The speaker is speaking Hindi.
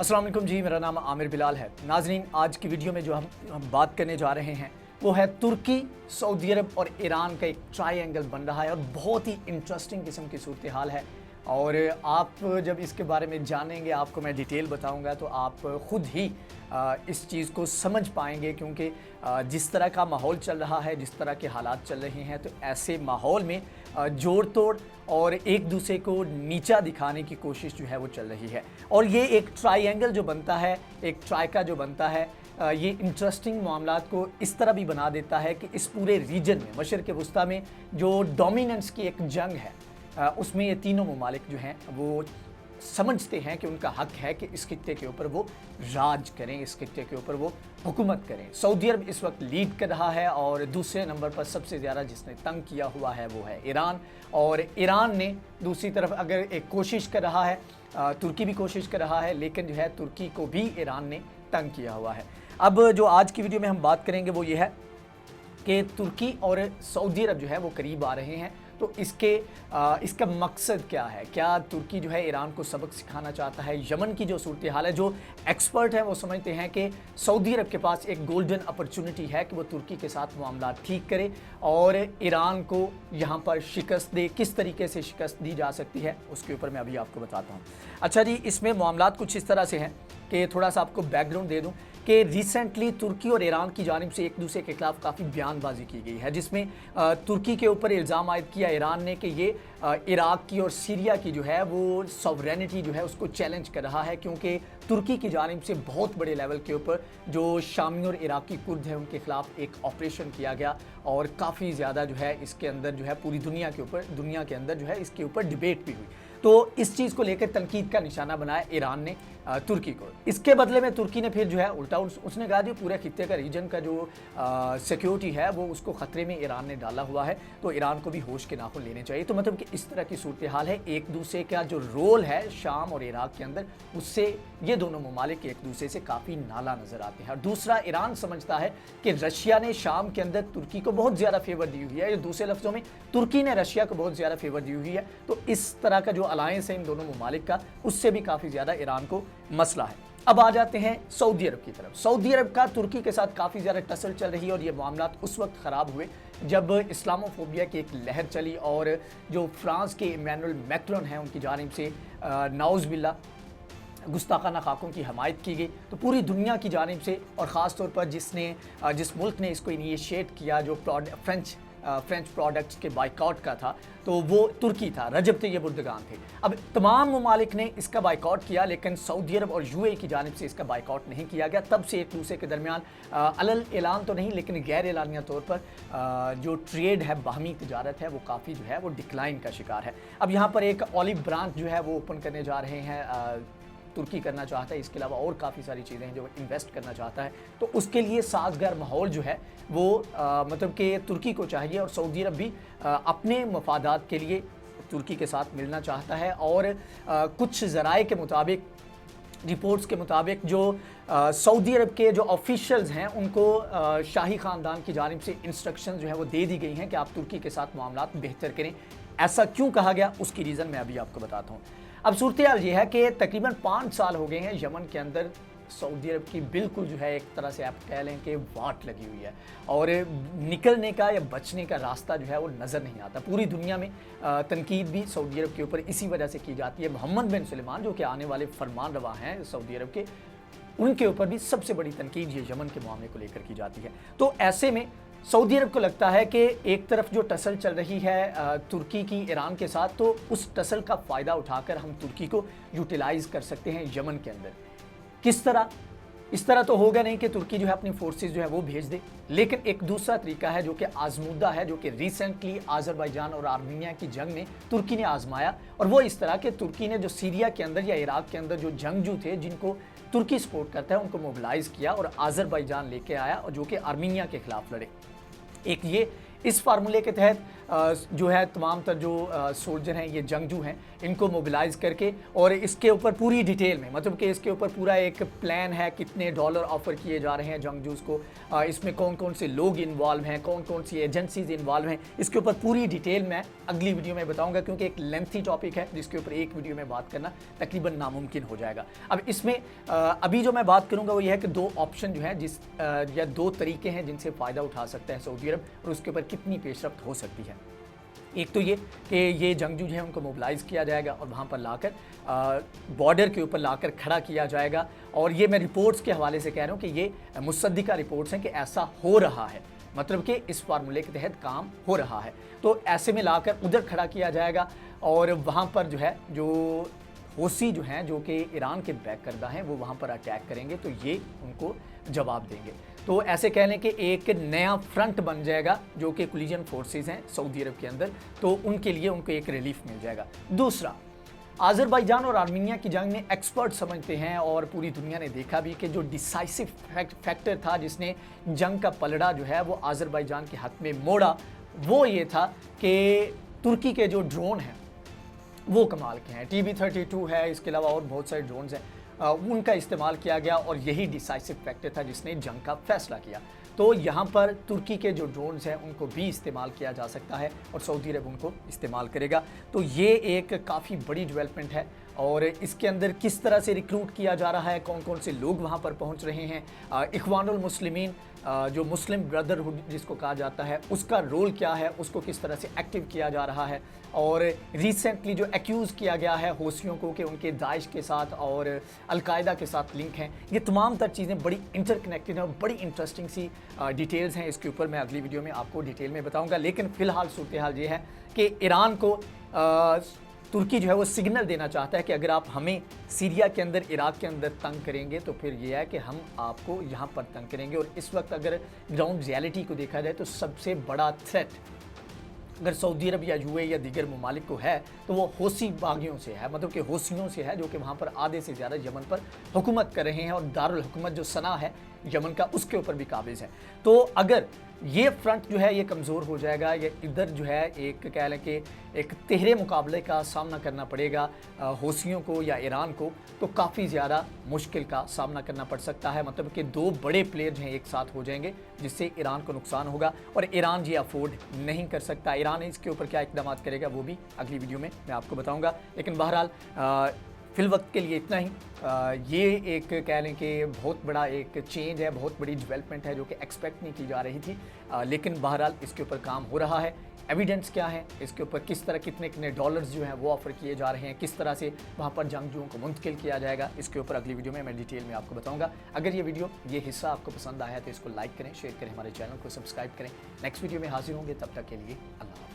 अस्सलाम वालेकुम जी, मेरा नाम आमिर बिलाल है। नाजरीन, आज की वीडियो में जो हम बात करने जा रहे हैं वो है तुर्की, सऊदी अरब और ईरान का एक ट्रायंगल बन रहा है और बहुत ही इंटरेस्टिंग किस्म की सूरत हाल है। और आप जब इसके बारे में जानेंगे, आपको मैं डिटेल बताऊंगा तो आप ख़ुद ही इस चीज़ को समझ पाएंगे, क्योंकि जिस तरह का माहौल चल रहा है, जिस तरह के हालात चल रहे हैं, तो ऐसे माहौल में जोड़ तोड़ और एक दूसरे को नीचा दिखाने की कोशिश जो है वो चल रही है। और ये एक ट्रायंगल जो बनता है, एक ट्राइका जो बनता है, ये इंटरेस्टिंग मामलात को इस तरह भी बना देता है कि इस पूरे रीजन में, मशरिक़ वस्ता में जो डोमिनेंस की एक जंग है, उसमें ये तीनों ममालिक जो हैं वो समझते हैं कि उनका हक है कि इस खित्ते के ऊपर वो राज करें, इस खित्ते के ऊपर वो हुकूमत करें। सऊदी अरब इस वक्त लीड कर रहा है और दूसरे नंबर पर सबसे ज़्यादा जिसने तंग किया हुआ है वो है ईरान। और ईरान ने दूसरी तरफ अगर एक कोशिश कर रहा है, तुर्की भी कोशिश कर रहा है, लेकिन जो है तुर्की को भी ईरान ने तंग किया हुआ है। अब जो आज की वीडियो में हम बात करेंगे वो ये है कि तुर्की और सऊदी अरब जो है वो करीब आ रहे हैं। तो इसका मकसद क्या है? क्या तुर्की जो है ईरान को सबक सिखाना चाहता है? यमन की जो सूरत हाल है, जो एक्सपर्ट हैं वो समझते हैं कि सऊदी अरब के पास एक गोल्डन अपॉर्चुनिटी है कि वो तुर्की के साथ मामला ठीक करे और ईरान को यहाँ पर शिकस्त दे। किस तरीके से शिकस्त दी जा सकती है उसके ऊपर मैं अभी आपको बताता हूँ। अच्छा जी, इसमें मामलात कुछ इस तरह से हैं कि थोड़ा सा आपको बैकग्राउंड दे दूँ कि रिसेंटली तुर्की और ईरान की जानिब से एक दूसरे के खिलाफ काफ़ी बयानबाजी की गई है, जिसमें तुर्की के ऊपर इल्ज़ाम आयद किया ईरान ने कि ये इराक की और सीरिया की जो है वो सॉवरेनिटी जो है उसको चैलेंज कर रहा है, क्योंकि तुर्की की जानिब से बहुत बड़े लेवल के ऊपर जो शामी और इराकी कुर्द हैं उनके खिलाफ एक ऑपरेशन किया गया और काफ़ी ज़्यादा जो है इसके अंदर जो है पूरी दुनिया के अंदर जो है इसके ऊपर डिबेट भी हुई। तो इस चीज़ को लेकर तनकीद का निशाना बनाया ईरान ने तुर्की को। इसके बदले में तुर्की ने फिर जो है उल्टा उसने कहा कि पूरे खित्ते का रीजन का जो सिक्योरिटी है वो उसको ख़तरे में ईरान ने डाला हुआ है, तो ईरान को भी होश के नाखून लेने चाहिए। तो मतलब कि इस तरह की सूरत हाल है। एक दूसरे का जो रोल है शाम और इराक के अंदर, उससे ये दोनों ममालिक एक दूसरे से काफ़ी नाला नज़र आते हैं। और दूसरा, ईरान समझता है कि रशिया ने शाम के अंदर तुर्की को बहुत ज़्यादा फेवर दी हुई है, या दूसरे लफ्ज़ों में तुर्की ने रशिया को बहुत ज़्यादा फेवर दी हुई है। तो इस तरह का जो अलायंस है इन दोनों ममालिक का, उससे भी काफ़ी ज़्यादा ईरान को मसला है। अब आ जाते हैं सऊदी अरब की तरफ। सऊदी अरब का तुर्की के साथ काफ़ी ज़्यादा टसल चल रही है और ये मामलात उस वक्त ख़राब हुए जब इस्लामोफोबिया की एक लहर चली और जो फ्रांस के इमैनुअल मैक्रोन हैं उनकी जानिब से नाउज़ बिल्ला गुस्ताखाना खाकों की हमायत की गई। तो पूरी दुनिया की जानिब से, और ख़ास तौर पर जिस मुल्क ने इसको इनिशिएट किया, जो फ्रेंच प्रोडक्ट्स के बाइकआउट का था, तो वो तुर्की था। रजब तैयब एर्दोगान थे। अब तमाम ममालिक ने इसका बाइकआउट किया, लेकिन सऊदी अरब और यूएई की जानिब से इसका बाइकआउट नहीं किया गया। तब से एक दूसरे के दरमियान अलल ऐलान तो नहीं, लेकिन गैर एलानिया तौर पर जो ट्रेड है, बाहमी तिजारत है, वो काफ़ी जो है वो डिक्लाइन का शिकार है। अब यहाँ पर एक ऑलिव ब्रांच जो है वो ओपन करने जा रहे हैं, तुर्की करना चाहता है। इसके अलावा और काफ़ी सारी चीज़ें हैं जो इन्वेस्ट करना चाहता है। तो उसके लिए साजगार माहौल जो है वो मतलब कि तुर्की को चाहिए, और सऊदी अरब भी अपने मफादात के लिए तुर्की के साथ मिलना चाहता है। और कुछ ज़राए के मुताबिक, रिपोर्ट्स के मुताबिक, जो सऊदी अरब के जो ऑफिशियल्स हैं उनको शाही ख़ानदान की जानिब से इंस्ट्रक्शन जो है वो दे दी गई हैं कि आप तुर्की के साथ मामलात बेहतर करें। ऐसा क्यों कहा गया, उसकी रीज़न मैं अभी आपको बताता हूँ। अब सूरत हाल ये है कि तकरीबन 5 साल हो गए हैं यमन के अंदर सऊदी अरब की बिल्कुल जो है एक तरह से आप कह लें कि वाट लगी हुई है, और निकलने का या बचने का रास्ता जो है वो नज़र नहीं आता। पूरी दुनिया में तनकीद भी सऊदी अरब के ऊपर इसी वजह से की जाती है। मोहम्मद बिन सुलेमान जो कि आने वाले फरमान रवा हैं सऊदी अरब के, उनके ऊपर भी सबसे बड़ी तनकीद ये यमन के मामले को लेकर की जाती है। तो ऐसे में सऊदी अरब को लगता है कि एक तरफ जो टसल चल रही है तुर्की की ईरान के साथ, तो उस टसल का फ़ायदा उठाकर हम तुर्की को यूटिलाइज़ कर सकते हैं यमन के अंदर। किस तरह? इस तरह तो होगा नहीं कि तुर्की जो है अपनी फोर्सेस जो है वो भेज दे, लेकिन एक दूसरा तरीका है जो कि आजमूदा है, जो कि रिसेंटली अज़रबैजान और आर्मीनिया की जंग में तुर्की ने आजमाया। और वो इस तरह के तुर्की ने जो सीरिया के अंदर या इराक के अंदर जो जंगजू थे जिनको तुर्की सपोर्ट करता है, उनको मोबिलाइज़ किया और अज़रबैजान लेके आया, और जो कि आर्मीनिया के खिलाफ लड़े। एक ये इस फार्मूले के तहत जो है तमाम तर जो सोल्जर हैं, ये जंगजू हैं, इनको मोबिलाइज़ करके और इसके ऊपर पूरी डिटेल में, मतलब कि इसके ऊपर पूरा एक प्लान है, कितने डॉलर ऑफ़र किए जा रहे हैं जंगजूस को, इसमें कौन कौन से लोग इन्वॉल्व हैं, कौन कौन सी एजेंसीज इन्वॉल्व हैं, इसके ऊपर पूरी डिटेल मैं अगली वीडियो में बताऊंगा, क्योंकि एक लेंथी टॉपिक है जिसके ऊपर एक वीडियो में बात करना तकरीबन नामुमकिन हो जाएगा। अब इसमें अभी जो मैं बात करूंगा वो ये है कि दो ऑप्शन जो है या दो तरीके हैं जिनसे फ़ायदा उठा सकता है सऊदी अरब और उसके ऊपर कितनी पेशरफ्त हो सकती है। एक तो ये कि ये जंगजू जो है उनको मोबिलाइज़ किया जाएगा और वहाँ पर लाकर बॉर्डर के ऊपर लाकर खड़ा किया जाएगा, और ये मैं रिपोर्ट्स के हवाले से कह रहा हूँ कि ये मुसद्दिका रिपोर्ट्स हैं कि ऐसा हो रहा है, मतलब कि इस फार्मूले के तहत काम हो रहा है। तो ऐसे में लाकर उधर खड़ा किया जाएगा और वहाँ पर जो है जो हौसी जो हैं जो कि ईरान के बैक करदा हैं वो वहाँ पर अटैक करेंगे, तो ये उनको जवाब देंगे। तो ऐसे कह लें कि एक नया फ्रंट बन जाएगा जो कि कोलिजन फोर्सेस हैं सऊदी अरब के अंदर, तो उनके लिए उनको एक रिलीफ मिल जाएगा। दूसरा, आज़रबाईजान और आर्मीनिया की जंग में एक्सपर्ट समझते हैं और पूरी दुनिया ने देखा भी कि जो डिसाइसिव फैक्टर था जिसने जंग का पलड़ा जो है वो आज़रबाईजान के हक में मोड़ा, वो ये था कि तुर्की के जो ड्रोन हैं वो कमाल के हैं। TB32 है, इसके अलावा और बहुत सारे ड्रोन्स हैं, उनका इस्तेमाल किया गया और यही डिसाइसिव फैक्टर था जिसने जंग का फैसला किया। तो यहाँ पर तुर्की के जो ड्रोन्स हैं उनको भी इस्तेमाल किया जा सकता है और सऊदी अरब उनको इस्तेमाल करेगा। तो ये एक काफ़ी बड़ी डेवलपमेंट है और इसके अंदर किस तरह से रिक्रूट किया जा रहा है, कौन कौन से लोग वहाँ पर पहुँच रहे हैं, इख्वानुल मुस्लिमीन जो मुस्लिम ब्रदरहुड जिसको कहा जाता है उसका रोल क्या है, उसको किस तरह से एक्टिव किया जा रहा है, और रिसेंटली जो एक्यूज़ किया गया है हौसियों को कि उनके दाइश के साथ और अलकायदा के साथ लिंक हैं, ये तमाम तर चीज़ें बड़ी इंटरकनेक्टेड हैं और बड़ी इंटरेस्टिंग सी डिटेल्स हैं। इसके ऊपर मैं अगली वीडियो में आपको डिटेल में बताऊँगा। लेकिन फ़िलहाल सूरत हाल ये है कि ईरान को तुर्की जो है वो सिग्नल देना चाहता है कि अगर आप हमें सीरिया के अंदर, इराक के अंदर तंग करेंगे तो फिर ये है कि हम आपको यहाँ पर तंग करेंगे। और इस वक्त अगर ग्राउंड रियलिटी को देखा जाए तो सबसे बड़ा थ्रेट अगर सऊदी अरब या यूएई या दीगर ममालिक को है तो वो हौसी बागियों से है, मतलब कि हौसियों से है जो कि वहाँ पर आधे से ज़्यादा यमन पर हुकूमत कर रहे हैं और दारुल हुकूमत जो सना है यमन का उसके ऊपर भी काबिज़ है। तो अगर ये फ्रंट जो है ये कमज़ोर हो जाएगा, ये इधर जो है एक कह लें कि एक तिहरे मुकाबले का सामना करना पड़ेगा हौसियों को या ईरान को, तो काफ़ी ज़्यादा मुश्किल का सामना करना पड़ सकता है। मतलब कि दो बड़े प्लेयर जो हैं एक साथ हो जाएंगे जिससे ईरान को नुकसान होगा और ईरान ये अफोर्ड नहीं कर सकता। ईरान इसके ऊपर क्या इक़दाम करेगा वो भी अगली वीडियो में मैं आपको बताऊँगा। लेकिन बहरहाल फ़िल वक्त के लिए इतना ही। ये एक कह लें कि बहुत बड़ा एक चेंज है, बहुत बड़ी डेवलपमेंट है जो कि एक्सपेक्ट नहीं की जा रही थी, लेकिन बहरहाल इसके ऊपर काम हो रहा है। एविडेंस क्या है, इसके ऊपर किस तरह कितने कितने डॉलर्स जो हैं वो ऑफ़र किए जा रहे हैं, किस तरह से वहाँ पर जंगजुओं को मुंतकिल किया जाएगा, इसके ऊपर अगली वीडियो में मैं डिटेल में आपको बताऊँगा। अगर ये वीडियो ये हिस्सा आपको पसंद आया तो इसको लाइक करें, शेयर करें, हमारे चैनल को सब्सक्राइब करें। नेक्स्ट वीडियो में हाजिर होंगे, तब तक के लिए अल्लाह।